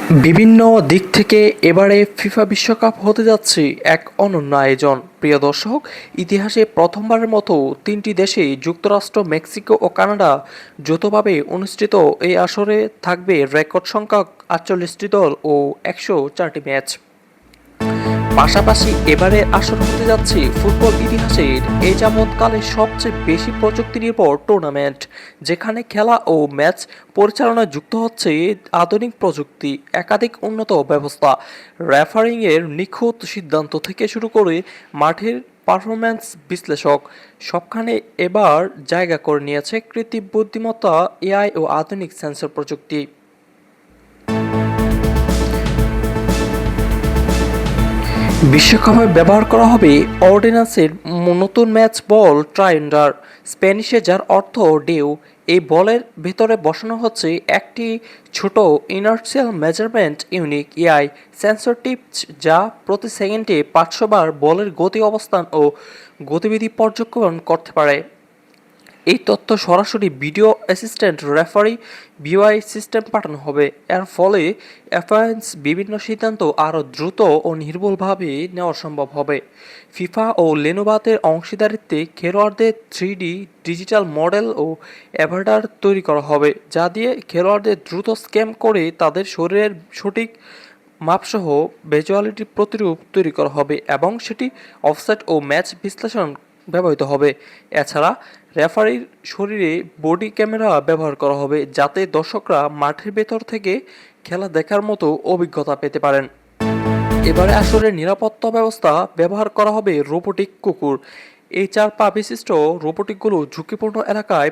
বিভিন্ন দিক থেকে এবারে ফিফা বিশ্বকাপ হতে যাচ্ছে এক অনন্য আয়োজন। প্রিয় দর্শক, ইতিহাসে প্রথমবারের মতো তিনটি দেশে যুক্তরাষ্ট্র, মেক্সিকো ও কানাডা যৌথভাবে অনুষ্ঠিত এই আসরে থাকবে রেকর্ড সংখ্যক 48টি দল ও 104টি ম্যাচ। পাশাপাশি এবারের আসর হতে যাচ্ছে ফুটবল ইতিহাসের এ যাবৎকালের সবচেয়ে বেশি প্রযুক্তি নির্ভর টুর্নামেন্ট, যেখানে খেলা ও ম্যাচ পরিচালনায় যুক্ত হচ্ছে আধুনিক প্রযুক্তি, একাধিক উন্নত ব্যবস্থা, রেফারিংয়ের নিখুঁত সিদ্ধান্ত থেকে শুরু করে মাঠের পারফরম্যান্স বিশ্লেষক, সবখানে এবার জায়গা করে নিয়েছে কৃত্রিম বুদ্ধিমত্তা, এআই ও আধুনিক সেন্সর প্রযুক্তি। বিশ্বকাপে ব্যবহার করা হবে অর্ডিন্যান্সের নতুন ম্যাচ বল ট্রাইন্ডার, স্প্যানিশে যার অর্থ ঢেউ। এই বলের ভেতরে বসানো হচ্ছে একটি ছোট inertial measurement unit AI sensor tips, যা প্রতি সেকেন্ডে 500 বার বলের গতি, অবস্থান ও গতিবিধি পর্যবেক্ষণ করতে পারে। এই তথ্য সরাসরি video assistant referee VOI system পাঠানো হবে। এর ফলে এফআইএস বিভিন্ন সিদ্ধান্ত আরও দ্রুত ও নির্ভুলভাবে নেওয়া সম্ভব হবে। ফিফা ও লেনোভাতের অংশীদারিত্বে খেলোয়াড়দের 3D ডিজিটাল মডেল ও অ্যাভাটার তৈরি করা হবে, যা দিয়ে খেলোয়াড়দের দ্রুত স্ক্যান করে তাদের শরীরের সঠিক মাপসহ ভিজুয়ালিটি প্রতিরূপ তৈরি করা হবে এবং সেটি অফসাইড ও ম্যাচ বিশ্লেষণ ব্যবহৃত হবে। এছাড়া রেফারির শরীরে বডি ক্যামেরা ব্যবহার করা হবে, যাতে দর্শকরা মাঠের ভেতর থেকে খেলা দেখার মতো অভিজ্ঞতা পেতে পারেন। এবারে আসলে নিরাপত্তা ব্যবস্থা ব্যবহার করা হবে রোবোটিক কুকুর। এই 4 পা বিশিষ্ট রোবোটিকগুলো ঝুঁকিপূর্ণ এলাকায়